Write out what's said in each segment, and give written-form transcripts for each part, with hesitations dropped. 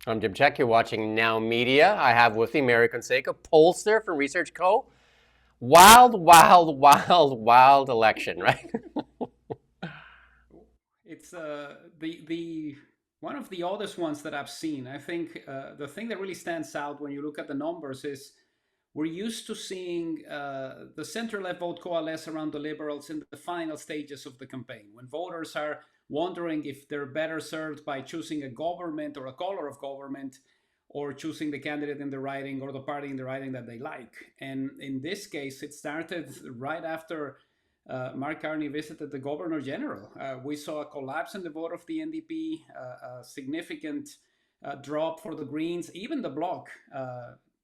I'm Jim Check. You're watching Now Media. I have with me Mary Conseca, pollster from Research Co. Wild, wild, wild, wild election, right? It's the one of the oldest ones that I've seen. I think the thing that really stands out when you look at the numbers is we're used to seeing the center-left vote coalesce around the Liberals in the final stages of the campaign, when voters are wondering if they're better served by choosing a government or a color of government, or choosing the candidate in the riding or the party in the riding that they like. And in this case, it started right after Mark Carney visited the Governor General. We saw a collapse in the vote of the NDP, a significant drop for the Greens. Even the Bloc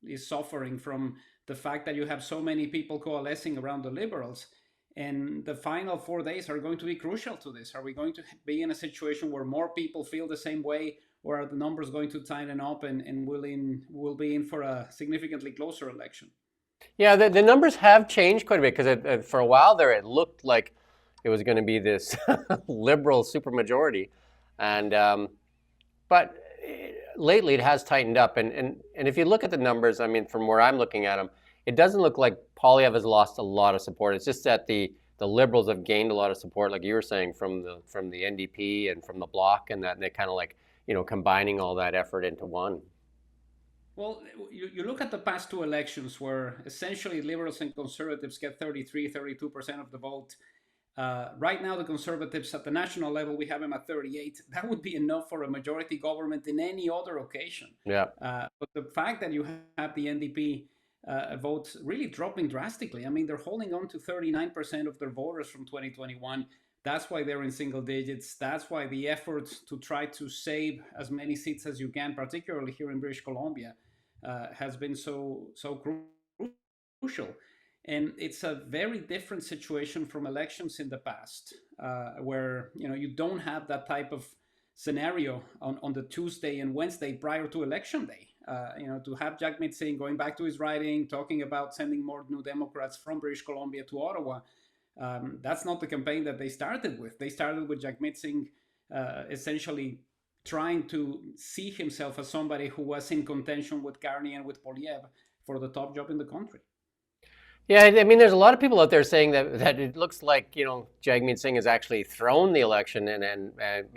is suffering from the fact that you have so many people coalescing around the Liberals. And the final 4 days are going to be crucial to this. Are we going to be in a situation where more people feel the same way, or are the numbers going to tighten up and we'll be in for a significantly closer election? Yeah, the numbers have changed quite a bit because for a while there it looked like it was going to be this liberal supermajority, and but lately it has tightened up. And if you look at the numbers, I mean, from where I'm looking at them, it doesn't look like Polyev has lost a lot of support. It's just that the Liberals have gained a lot of support, like you were saying, from the NDP and from the Bloc, and that they're kind of like combining all that effort into one. Well, you look at the past two elections where essentially liberals and conservatives get 33, 32% of the vote. Right now, the conservatives at the national level, we have them at 38. That would be enough for a majority government in any other occasion. Yeah. But the fact that you have the NDP votes really dropping drastically, I mean, they're holding on to 39% of their voters from 2021. That's why they're in single digits. That's why the effort to try to save as many seats as you can, particularly here in British Columbia, has been so crucial. And it's a very different situation from elections in the past, where you don't have that type of scenario on the Tuesday and Wednesday prior to election day. To have Jagmeet Singh going back to his writing, talking about sending more New Democrats from British Columbia to Ottawa, that's not the campaign that they started with. They started with Jagmeet Singh essentially trying to see himself as somebody who was in contention with Carney and with Polyev for the top job in the country. Yeah, I mean, there's a lot of people out there saying that it looks like Jagmeet Singh has actually thrown the election and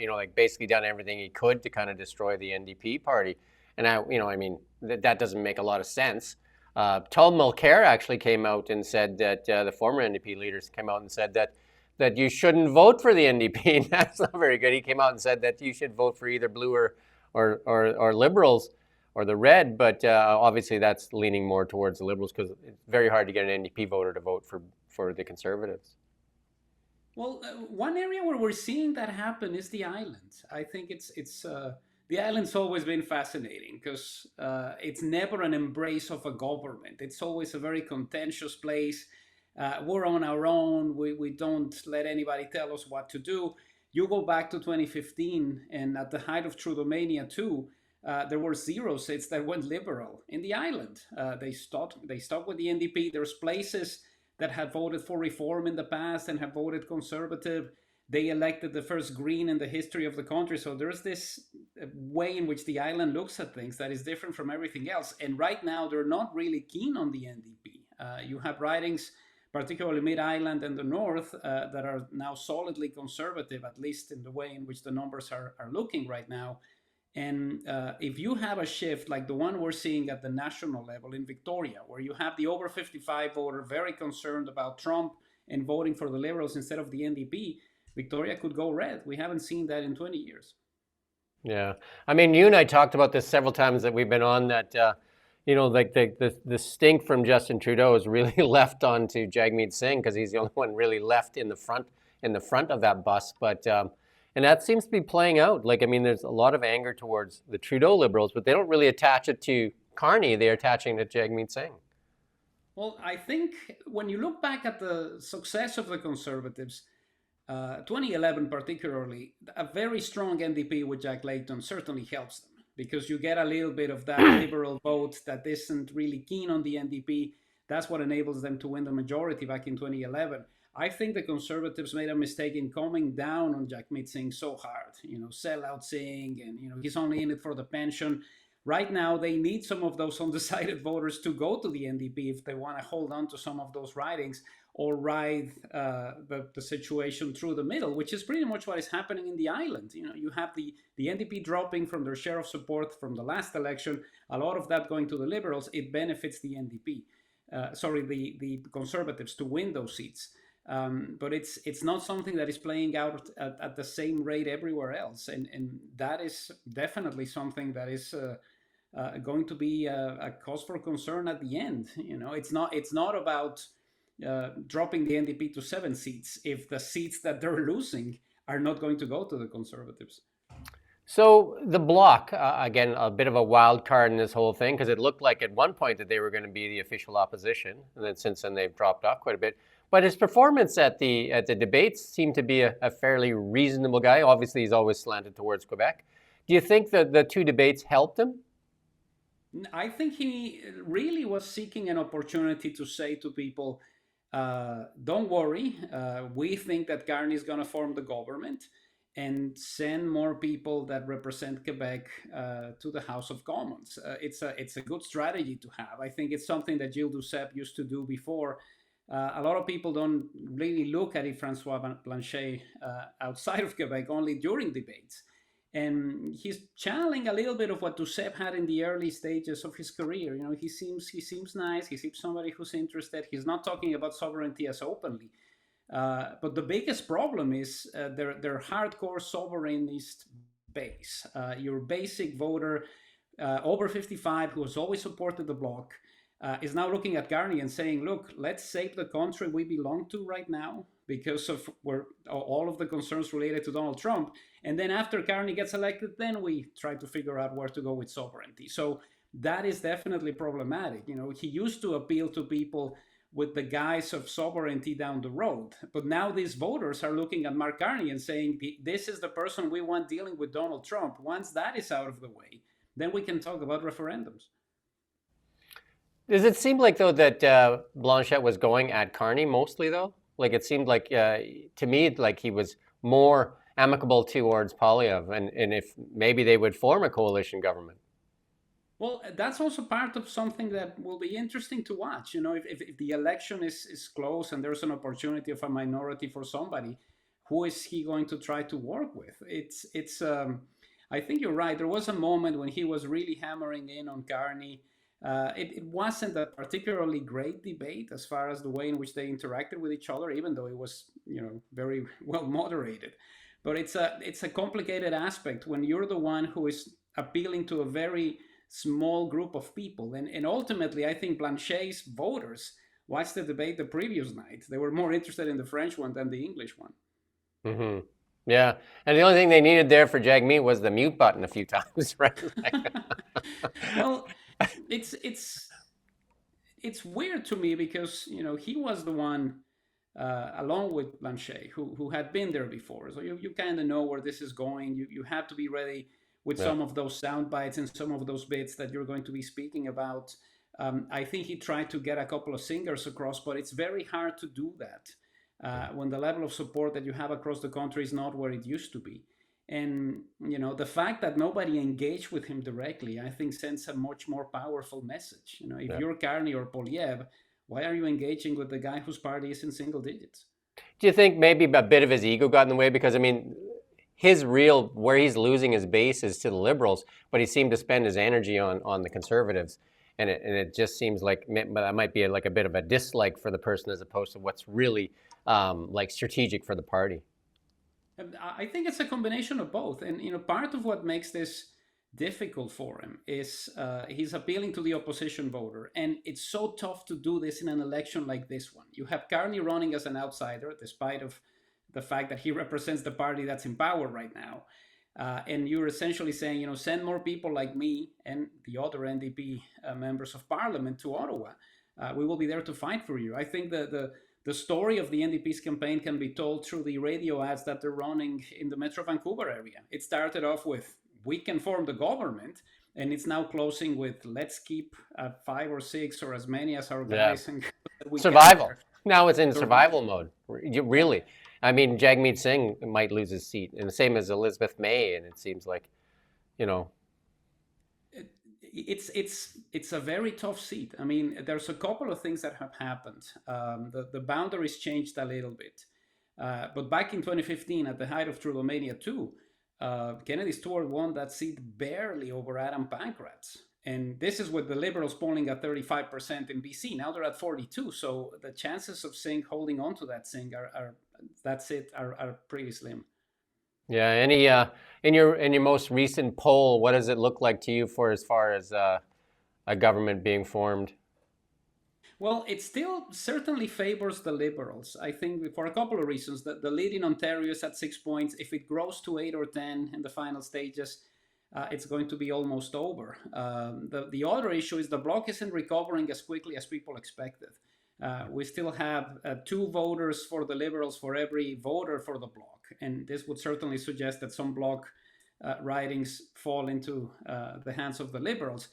like basically done everything he could to kind of destroy the NDP party. And I mean, that doesn't make a lot of sense. Tom Mulcair actually came out and said that the former NDP leaders came out and said that you shouldn't vote for the NDP. And that's not very good. He came out and said that you should vote for either blue or liberals or the red, but obviously that's leaning more towards the Liberals because it's very hard to get an NDP voter to vote for the Conservatives. Well, one area where we're seeing that happen is the island. I think it's the island's always been fascinating because it's never an embrace of a government. It's always a very contentious place. We're on our own. We don't let anybody tell us what to do. You go back to 2015, and at the height of Trudeau-mania too, there were zero seats that went liberal in the island. They stuck with the NDP. There's places that have voted for reform in the past and have voted conservative. They elected the first Green in the history of the country. So there's this way in which the island looks at things that is different from everything else. And right now, they're not really keen on the NDP. You have ridings, particularly Mid Island and the North, that are now solidly conservative, at least in the way in which the numbers are looking right now. And if you have a shift like the one we're seeing at the national level in Victoria, where you have the over 55 voter very concerned about Trump and voting for the Liberals instead of the NDP, Victoria could go red. We haven't seen that in 20 years. Yeah, I mean, you and I talked about this several times that we've been on. That like the stink from Justin Trudeau is really left onto Jagmeet Singh because he's the only one really left in the front of that bus. But and that seems to be playing out. Like, I mean, there's a lot of anger towards the Trudeau Liberals, but they don't really attach it to Carney. They're attaching it to Jagmeet Singh. Well, I think when you look back at the success of the Conservatives, 2011 particularly, a very strong NDP with Jack Layton certainly helps them because you get a little bit of that liberal vote that isn't really keen on the NDP. That's what enables them to win the majority back in 2011. I think the Conservatives made a mistake in coming down on Jagmeet Singh so hard. Sellout Singh, and he's only in it for the pension. Right now, they need some of those undecided voters to go to the NDP if they want to hold on to some of those ridings or ride the situation through the middle, which is pretty much what is happening in the island. You have the NDP dropping from their share of support from the last election, a lot of that going to the Liberals. It benefits the NDP, the Conservatives to win those seats. But it's not something that is playing out at the same rate everywhere else, and that is definitely something that is going to be a cause for concern at the end. It's not about dropping the NDP to 7 seats if the seats that they're losing are not going to go to the Conservatives. So the Bloc, again, a bit of a wild card in this whole thing, because it looked like at one point that they were going to be the official opposition, and then since then they've dropped off quite a bit. But his performance at the debates seemed to be a fairly reasonable guy. Obviously, he's always slanted towards Quebec. Do you think that the 2 debates helped him? I think he really was seeking an opportunity to say to people, don't worry, we think that Carney is going to form the government and send more people that represent Quebec to the House of Commons. It's a good strategy to have. I think it's something that Gilles Duceppe used to do before. A lot of people don't really look at Francois Blanchet outside of Quebec, only during debates. And he's channeling a little bit of what Duceppe had in the early stages of his career. He seems nice. He seems somebody who's interested. He's not talking about sovereignty as openly. But the biggest problem is their hardcore sovereignist base. Your basic voter over 55 who has always supported the Bloc is now looking at Carney and saying, look, let's save the country we belong to right now because of all of the concerns related to Donald Trump. And then after Carney gets elected, then we try to figure out where to go with sovereignty. So that is definitely problematic. He used to appeal to people with the guise of sovereignty down the road. But now these voters are looking at Mark Carney and saying, this is the person we want dealing with Donald Trump. Once that is out of the way, then we can talk about referendums. Does it seem like, though, that Blanchet was going at Carney mostly, though? Like, it seemed like, to me, like he was more amicable towards Poilievre, and if maybe they would form a coalition government. Well, that's also part of something that will be interesting to watch. If the election is close and there's an opportunity of a minority for somebody, who is he going to try to work with? I think you're right. There was a moment when he was really hammering in on Carney. It wasn't a particularly great debate as far as the way in which they interacted with each other, even though it was, very well moderated. But it's a complicated aspect when you're the one who is appealing to a very small group of people. And ultimately, I think Blanchet's voters watched the debate the previous night. They were more interested in the French one than the English one. Mm-hmm. Yeah, and the only thing they needed there for Jagmeet was the mute button a few times, right? Well, it's weird to me because he was the one along with Blanchet who had been there before, so you kind of know where this is going. You have to be ready with some of those sound bites and some of those bits that you're going to be speaking about. I think he tried to get a couple of singers across, but it's very hard to do that when the level of support that you have across the country is not where it used to be. And the fact that nobody engaged with him directly, I think, sends a much more powerful message. If you're Carney or Poilievre, why are you engaging with the guy whose party is in single digits? Do you think maybe a bit of his ego got in the way? Because, I mean, where he's losing his base is to the Liberals, but he seemed to spend his energy on the Conservatives. And it just seems like that might be like a bit of a dislike for the person as opposed to what's really like strategic for the party. I think it's a combination of both. And, part of what makes this difficult for him is he's appealing to the opposition voter. And it's so tough to do this in an election like this one. You have Carney running as an outsider, despite of the fact that he represents the party that's in power right now. And you're essentially saying, send more people like me and the other NDP members of parliament to Ottawa. We will be there to fight for you. I think the story of the NDP's campaign can be told through the radio ads that they're running in the Metro Vancouver area. It started off with, we can form the government, and it's now closing with, let's keep 5 or 6 or as many as our guys and survival. Now it's in So the, survival mode. Really, I mean, Jagmeet Singh might lose his seat, and the same as Elizabeth May. And it seems like, you know, it's a very tough seat. I mean, there's a couple of things that have happened. The boundaries changed a little bit, but back in 2015, at the height of Trudeau-mania 2, Kennedy Stewart won that seat barely over Adam Pankratz. And this is with the Liberals polling at 35% in BC. Now they're at 42. So the chances of Singh holding on to that Singh are pretty slim. yeah. Any in your most recent poll, what does it look like to you for as far as a government being formed? Well, it still certainly favors the Liberals. I think for a couple of reasons. The lead in Ontario is at 6 points. If it grows to 8 or 10 in the final stages, it's going to be almost over. The other issue is the Bloc isn't recovering as quickly as people expected. We still have two voters for the Liberals for every voter for the Bloc. And this would certainly suggest that some Bloc ridings fall into the hands of the Liberals.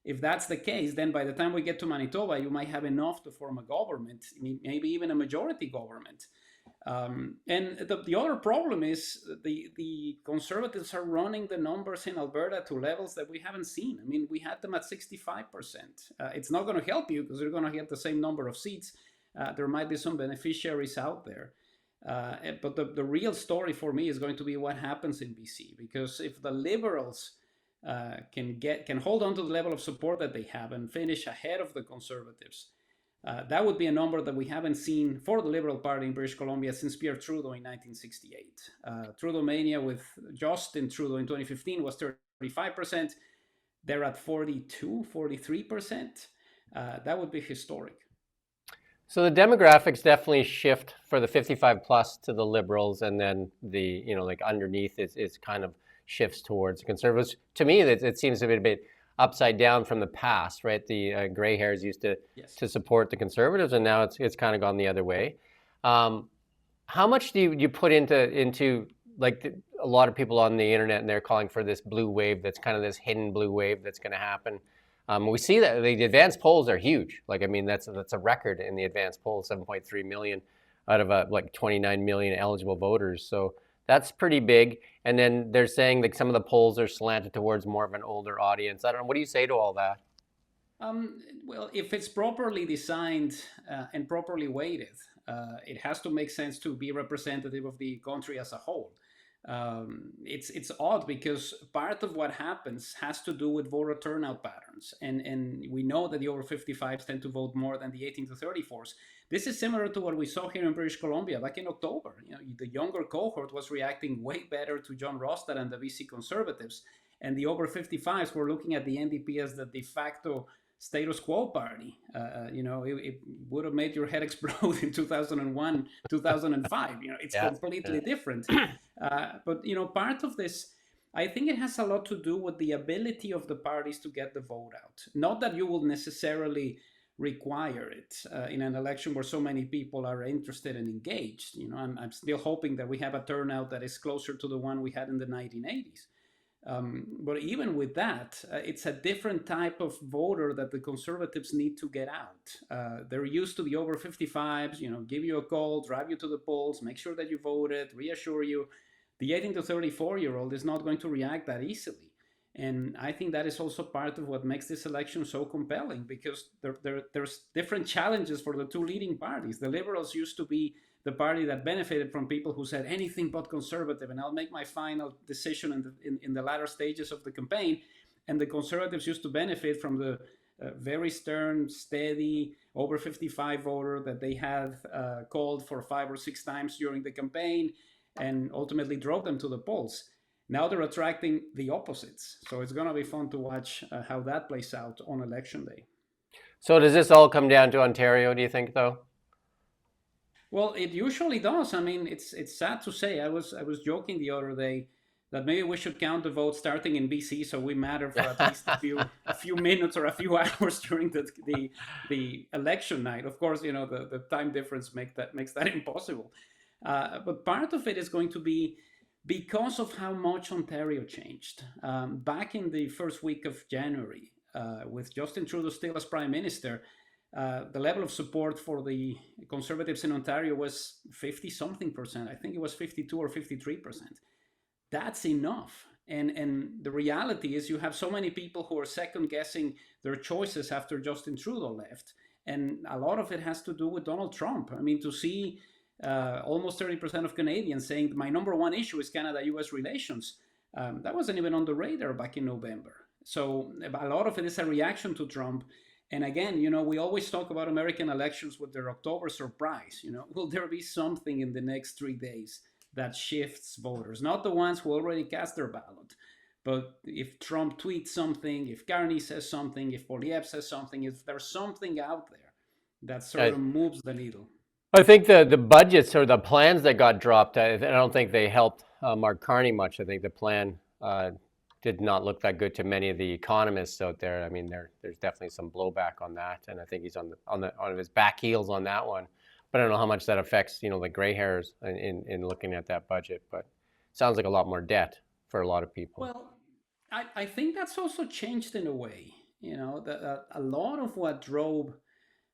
If that's the case, then by the time we get to Manitoba, you might have enough to form a government, maybe even a majority government. And the other problem is the Conservatives are running the numbers in Alberta to levels that we haven't seen. I mean, we had them at 65%. It's not going to help you because you're going to get the same number of seats. There might be some beneficiaries out there. But the real story for me is going to be what happens in BC, because if the Liberals can hold on to the level of support that they have and finish ahead of the Conservatives, that would be a number that we haven't seen for the Liberal Party in British Columbia since Pierre Trudeau in 1968. Trudeau-mania with Justin Trudeau in 2015 was 35%. They're at 42, 43%. That would be historic. So the demographics definitely shift for the 55 plus to the Liberals, and then the, you know, like underneath it's kind of shifts towards the Conservatives. To me, it seems to be a bit upside down from the past, right? The gray hairs used Yes. to support the Conservatives, and now it's kind of gone the other way. Um, how much do you put into like a lot of people on the internet, and they're calling for this blue wave that's kind of this hidden blue wave that's going to happen? We see that the advanced polls are huge. Like, I mean, that's a record in the advanced polls, 7.3 million out of like 29 million eligible voters. So that's pretty big. And then they're saying that some of the polls are slanted towards more of an older audience. I don't know. What do you say to all that? Well, if it's properly designed and properly weighted, it has to make sense to be representative of the country as a whole. It's odd because part of what happens has to do with voter turnout patterns, and we know that the over 55s tend to vote more than the 18 to 34s. This is similar to what we saw here in British Columbia back in October. You know, the younger cohort was reacting way better to John Rostad and the BC Conservatives, and the over 55s were looking at the NDP as the de facto status quo party. It would have made your head explode in 2001, 2005. It's Yeah, completely yeah. different. But part of this, I think it has a lot to do with the ability of the parties to get the vote out. Not that you will necessarily require it in an election where so many people are interested and engaged. I'm still hoping that we have a turnout that is closer to the one we had in the 1980s. But even with that, it's a different type of voter that the Conservatives need to get out. They're used to the over 55s, give you a call, drive you to the polls, make sure that you voted, reassure you. The 18 to 34-year-old is not going to react that easily. And I think that is also part of what makes this election so compelling, because there's different challenges for the two leading parties. The Liberals used to be the party that benefited from people who said anything but conservative, and I'll make my final decision in the latter stages of the campaign. And the Conservatives used to benefit from the very stern, steady, over 55 voter that they had called for 5 or 6 times during the campaign and ultimately drove them to the polls. Now they're attracting the opposites. So it's going to be fun to watch how that plays out on election day. So does this all come down to Ontario, do you think, though? Well, it usually does. I mean, it's sad to say. I was joking the other day that maybe we should count the votes starting in BC, so we matter for at least a few minutes or a few hours during the election night. Of course, the time difference makes that impossible. But part of it is going to be because of how much Ontario changed. Back in the first week of January, with Justin Trudeau still as Prime Minister, The level of support for the Conservatives in Ontario was 50 something percent. I think it was 52 or 53%. That's enough. And the reality is, you have so many people who are second guessing their choices after Justin Trudeau left. And a lot of it has to do with Donald Trump. I mean, to see almost 30% of Canadians saying my number one issue is Canada US relations, that wasn't even on the radar back in November. So a lot of it is a reaction to Trump. And again, we always talk about American elections with their October surprise. Will there be something in the next 3 days that shifts voters? Not the ones who already cast their ballot, but if Trump tweets something, if Carney says something, if Polyev says something, if there's something out there that sort I, of moves the needle. I think the budgets or the plans that got dropped, I don't think they helped Mark Carney much. I think the plan did not look that good to many of the economists out there. I mean, there's definitely some blowback on that, and I think he's on his back heels on that one. But I don't know how much that affects the gray hairs in looking at that budget. But it sounds like a lot more debt for a lot of people. Well, I think that's also changed in a way. A lot of what drove,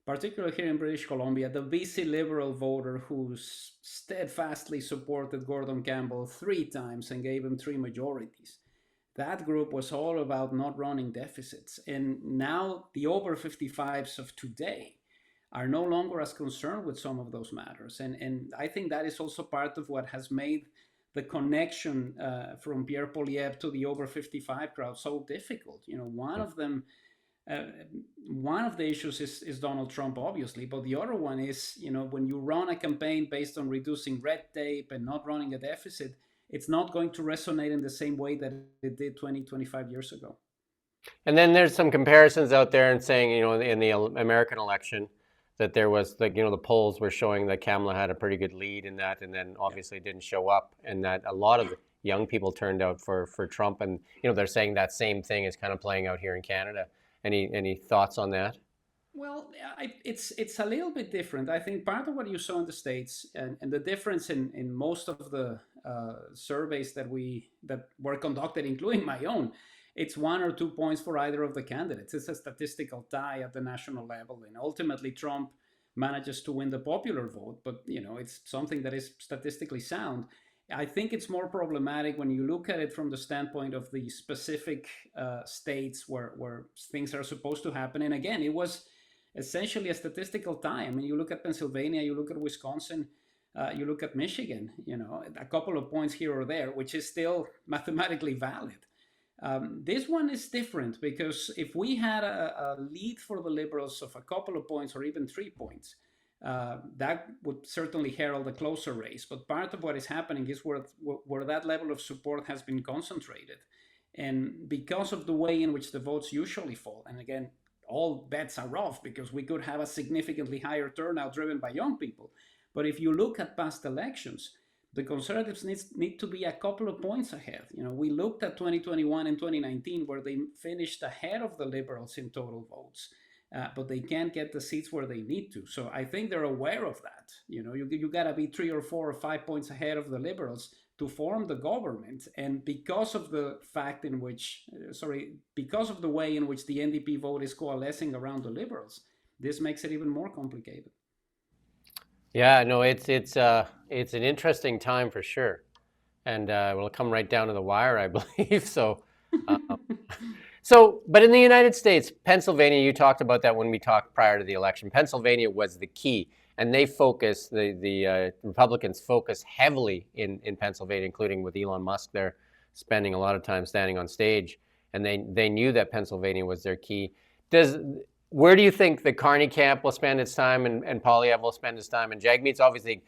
particularly here in British Columbia, the BC Liberal voter who steadfastly supported Gordon Campbell 3 times and gave him 3 majorities. That group was all about not running deficits. And now the over 55s of today are no longer as concerned with some of those matters. And I think that is also part of what has made the connection from Pierre Poilievre to the over 55 crowd so difficult. Uh, one of the issues is Donald Trump, obviously, but the other one is, when you run a campaign based on reducing red tape and not running a deficit, it's not going to resonate in the same way that it did 20, 25 years ago. And then there's some comparisons out there and saying, in the American election, that there was the polls were showing that Kamala had a pretty good lead in that, and then obviously didn't show up, and that a lot of young people turned out for Trump, and they're saying that same thing is kind of playing out here in Canada. Any thoughts on that? Well, it's a little bit different. I think part of what you saw in the States, and the difference in most of the surveys that were conducted, including my own, it's 1 or 2 points for either of the candidates. It's a statistical tie at the national level, and ultimately Trump manages to win the popular vote. But it's something that is statistically sound. I think it's more problematic when you look at it from the standpoint of the specific states where things are supposed to happen. And again, it was essentially a statistical tie. I mean, you look at Pennsylvania, you look at Wisconsin, you look at Michigan, a couple of points here or there, which is still mathematically valid. This one is different because if we had a lead for the Liberals of a couple of points or even 3 points, that would certainly herald a closer race. But part of what is happening is where that level of support has been concentrated. And because of the way in which the votes usually fall, and again, all bets are off because we could have a significantly higher turnout driven by young people. But if you look at past elections, the Conservatives need to be a couple of points ahead. We looked at 2021 and 2019 where they finished ahead of the Liberals in total votes. But they can't get the seats where they need to. So I think they're aware of that. You got to be 3 or 4 or 5 points ahead of the Liberals to form the government. And because of the because of the way in which the NDP vote is coalescing around the Liberals, this makes it even more complicated. Yeah, no, it's an interesting time for sure, and it'll come right down to the wire, I believe. So. But in the United States, Pennsylvania, you talked about that when we talked prior to the election. Pennsylvania was the key, and they focus, the Republicans focus heavily in Pennsylvania, including with Elon Musk there spending a lot of time standing on stage, and they knew that Pennsylvania was their key. Where do you think the Carney camp will spend its time, and Poilievre will spend his time, and Jagmeet's obviously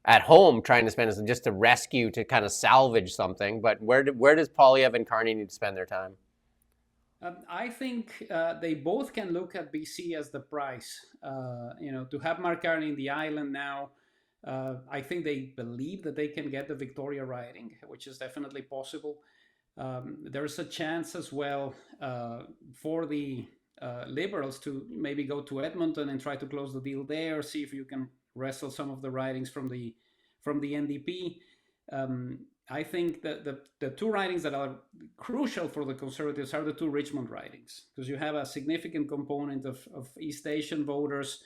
at home trying to spend his just to rescue, to kind of salvage something, but where does Poilievre and Carney need to spend their time? I think they both can look at BC as the prize. To have Mark Carney in the island now, I think they believe that they can get the Victoria riding, which is definitely possible. There's a chance as well for the Liberals to maybe go to Edmonton and try to close the deal there, see if you can wrestle some of the ridings from the NDP. I think that the two ridings that are crucial for the Conservatives are the two Richmond ridings, because you have a significant component of East Asian voters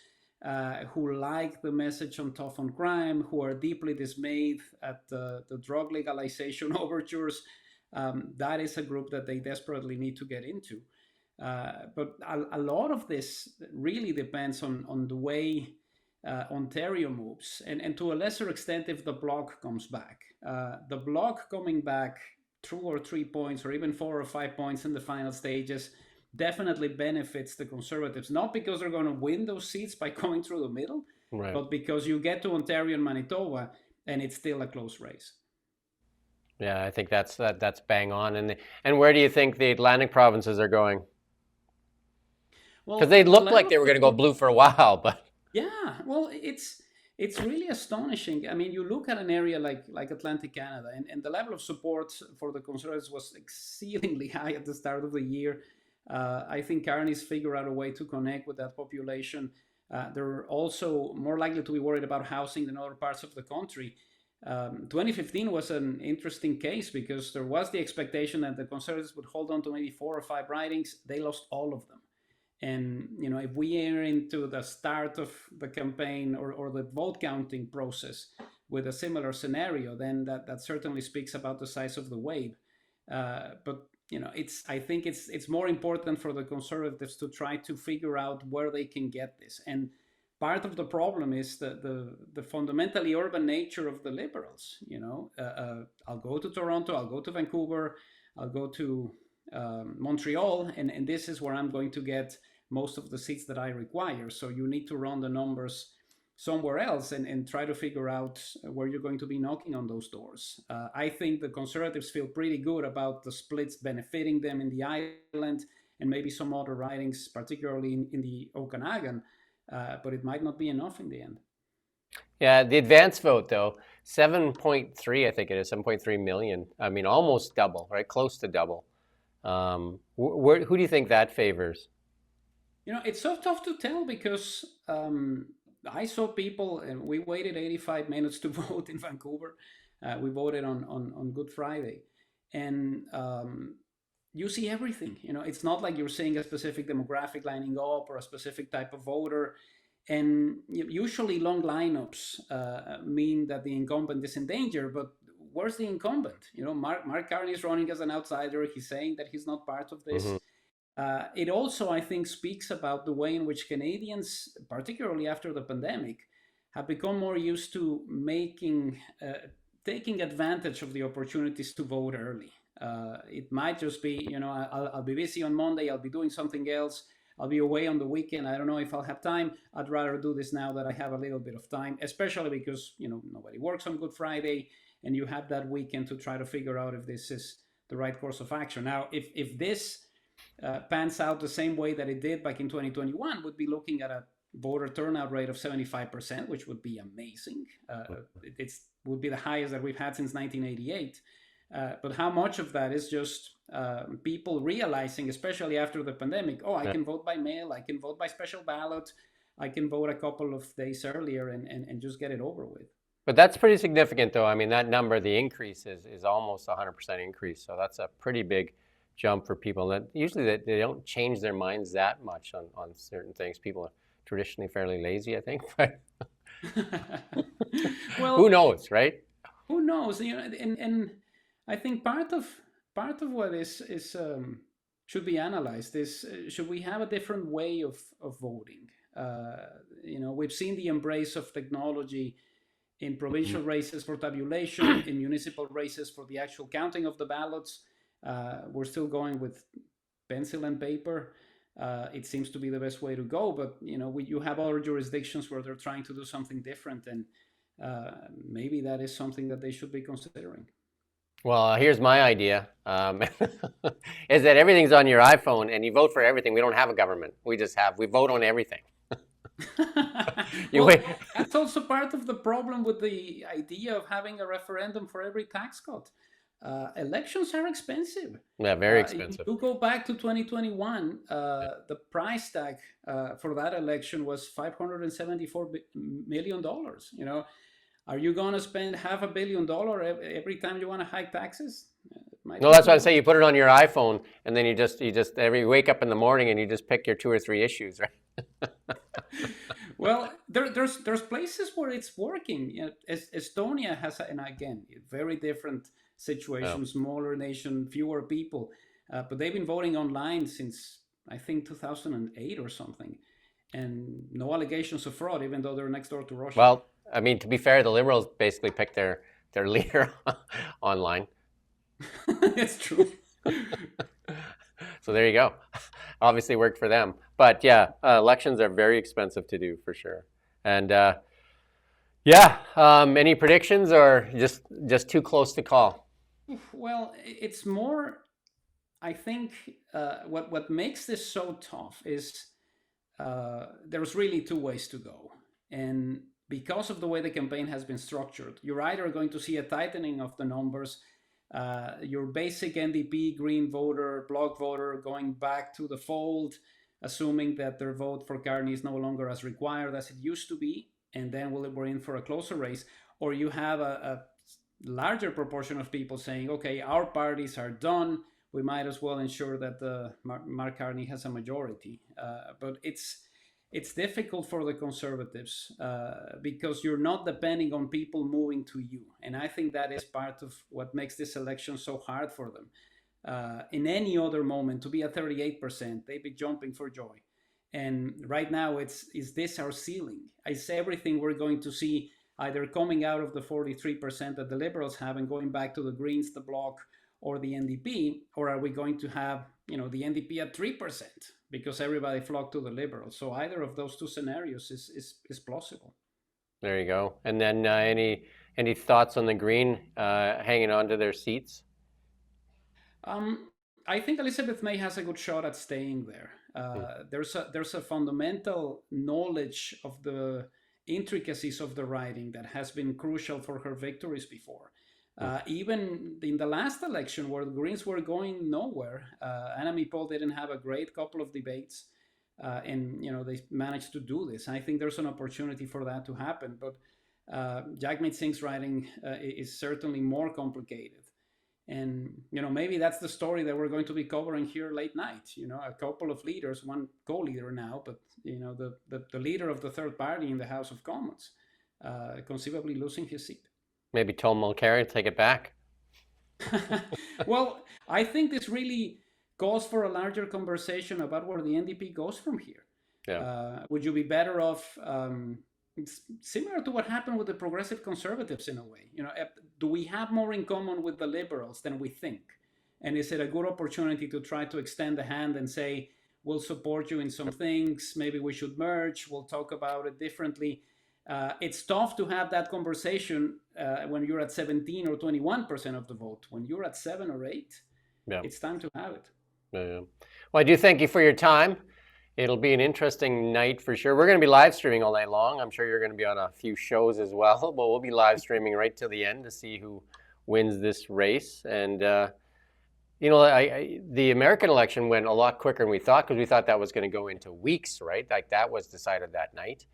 who like the message on tough on crime, who are deeply dismayed at the drug legalization overtures. That is a group that they desperately need to get into. But a lot of this really depends on the way Ontario moves, and to a lesser extent if the Bloc comes back. The Bloc coming back 2 or 3 points, or even 4 or 5 points in the final stages, definitely benefits the Conservatives, not because they're going to win those seats by coming through the middle, Right. but because you get to Ontario and Manitoba and it's still a close race. Yeah, I think that's bang on. And where do you think the Atlantic provinces are going? Because Well, they the looked like level of they were going to go support. blue for a while, but Yeah, well, it's really astonishing. I mean, you look at an area like Atlantic Canada, and the level of support for the Conservatives was exceedingly high at the start of the year. I think Carney's figured out a way to connect with that population. They're also more likely to be worried about housing than other parts of the country. 2015 was an interesting case because there was the expectation that the Conservatives would hold on to maybe 4 or 5 ridings. They lost all of them. And if we are into the start of the campaign, or the vote counting process with a similar scenario, then that certainly speaks about the size of the wave. But it's I think it's more important for the Conservatives to try to figure out where they can get this. And part of the problem is the fundamentally urban nature of the Liberals. I'll go to Toronto, I'll go to Vancouver, I'll go to Montreal, and this is where I'm going to get most of the seats that I require. So you need to run the numbers somewhere else, and try to figure out where you're going to be knocking on those doors. I think the Conservatives feel pretty good about the splits benefiting them in the island, and maybe some other ridings, particularly in the Okanagan, but it might not be enough in the end. yeah, the advance vote though, 7.3, I think it is 7.3 million. I mean, almost double, right? Close to double. Who do you think that favors? It's so tough to tell because I saw people, and we waited 85 minutes to vote in Vancouver. We voted on Good Friday. And you see everything. It's not like you're seeing a specific demographic lining up or a specific type of voter. And usually long lineups mean that the incumbent is in danger, but where's the incumbent? Mark Carney is running as an outsider. He's saying that he's not part of this. Hmm. It also, I think, speaks about the way in which Canadians, particularly after the pandemic, have become more used to taking advantage of the opportunities to vote early. It might just be, I'll be busy on Monday, I'll be doing something else, I'll be away on the weekend, I don't know if I'll have time. I'd rather do this now that I have a little bit of time, especially because, nobody works on Good Friday, and you have that weekend to try to figure out if this is the right course of action. Now, if this pans out the same way that it did back in 2021, would be looking at a voter turnout rate of 75%, which would be amazing. It would be the highest that we've had since 1988. But how much of that is just people realizing, especially after the pandemic, oh, I Yeah. can vote by mail, I can vote by special ballot, I can vote a couple of days earlier, and just get it over with. But that's pretty significant, though. I mean, that number, the increase is almost 100% increase. So that's a pretty big jump for people. That usually they don't change their minds that much on certain things. People are traditionally fairly lazy, I think. But who Well, knows, right? who knows? And I think part of what is should be analyzed is, should we have a different way of voting? We've seen the embrace of technology in Mhm. provincial races for tabulation, in municipal races for the actual counting of the ballots. We're still going with pencil and paper. It seems to be the best way to go, but you have other jurisdictions where they're trying to do something different, and maybe that is something that they should be considering. Well, here's my idea: is that everything's on your iPhone and you vote for everything. We don't have a government. We vote on everything. You Well, wait. that's also part of the problem with the idea of having a referendum for every tax cut. Elections are expensive. Yeah, very You expensive. do go back to 2021, the price tag for that election was $574 million. Are you going to spend $500 million every time you want to hike taxes? It might No, be that's too what I say. much. You put it on your iPhone, and then you just every wake up in the morning, and you just pick your 2 or 3 issues, right? Well, there's places where it's working. You know, Estonia has, and again, very different Oh. situation, smaller nation, fewer people, but they've been voting online since I think 2008 or something, and no allegations of fraud, even though they're next door to Russia. Well, I mean, to be fair, the Liberals basically picked their leader online. It's true. So there you go. Obviously worked for them. But yeah, elections are very expensive to do for sure. And yeah, any predictions or just too close to call? Well, it's more. I think what makes this so tough is there's really two ways to go, and because of the way the campaign has been structured, you're either going to see a tightening of the numbers, your basic NDP Green voter, Bloc voter going back to the fold, assuming that their vote for Carney is no longer as required as it used to be, and then we're in for a closer race, or you have a larger proportion of people saying, okay, our parties are done. We might as well ensure that Mark Carney has a majority. But it's difficult for the Conservatives because you're not depending on people moving to you. And I think that is part of what makes this election so hard for them. In any other moment, to be at 38%, they'd be jumping for joy. And right now, is this our ceiling? Is everything we're going to see either coming out of the 43% that the Liberals have and going back to the Greens, the Bloc, or the NDP, or are we going to have the NDP at 3% because everybody flocked to the Liberals? So either of those two scenarios is plausible. There you go. And then any thoughts on the Green hanging on to their seats? I think Elizabeth May has a good shot at staying there. There's a fundamental knowledge of the intricacies of the riding that has been crucial for her victories before. Even in the last election, where the Greens were going nowhere, Annamie Paul didn't have a great couple of debates, and they managed to do this. I think there's an opportunity for that to happen, but Jagmeet Singh's riding is certainly more complicated. And maybe that's the story that we're going to be covering here late night. A couple of leaders, one co-leader now, but the leader of the third party in the House of Commons, conceivably losing his seat. Maybe Tom Mulcahy take it back. Well, I think this really calls for a larger conversation about where the NDP goes from here. Yeah. Would you be better off? It's similar to what happened with the progressive Conservatives in a way. Do we have more in common with the Liberals than we think? And is it a good opportunity to try to extend the hand and say, we'll support you in some things, maybe we should merge, we'll talk about it differently? It's tough to have that conversation when you're at 17 or 21% of the vote. When you're at 7 or 8, It's time to have it. Yeah. Well, I do thank you for your time. It'll be an interesting night for sure. We're going to be live streaming all night long. I'm sure you're going to be on a few shows as well, but we'll be live streaming right till the end to see who wins this race. And, the American election went a lot quicker than we thought because we thought that was going to go into weeks, right? Like that was decided that night.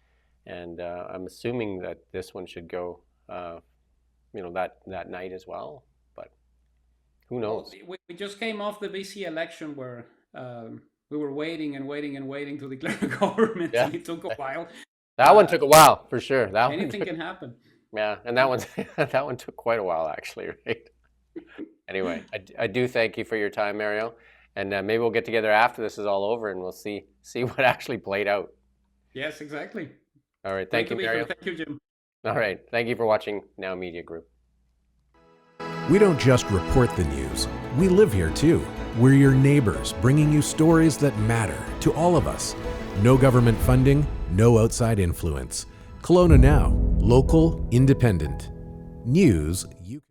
And I'm assuming that this one should go, that night as well. But who knows? Well, we just came off the BC election where we were waiting and waiting and waiting to declare a government. Yeah. And it took a while. That one took a while for sure. Anything can happen. Yeah, and that one took quite a while actually, right? Anyway, I do thank you for your time, Mario, and maybe we'll get together after this is all over and we'll see what actually played out. Yes, exactly. All right, thank you, Mario. Thank you, Jim. All right, thank you for watching Now Media Group. We don't just report the news, we live here too. We're your neighbors, bringing you stories that matter to all of us. No government funding, no outside influence. Kelowna Now, local, independent. News you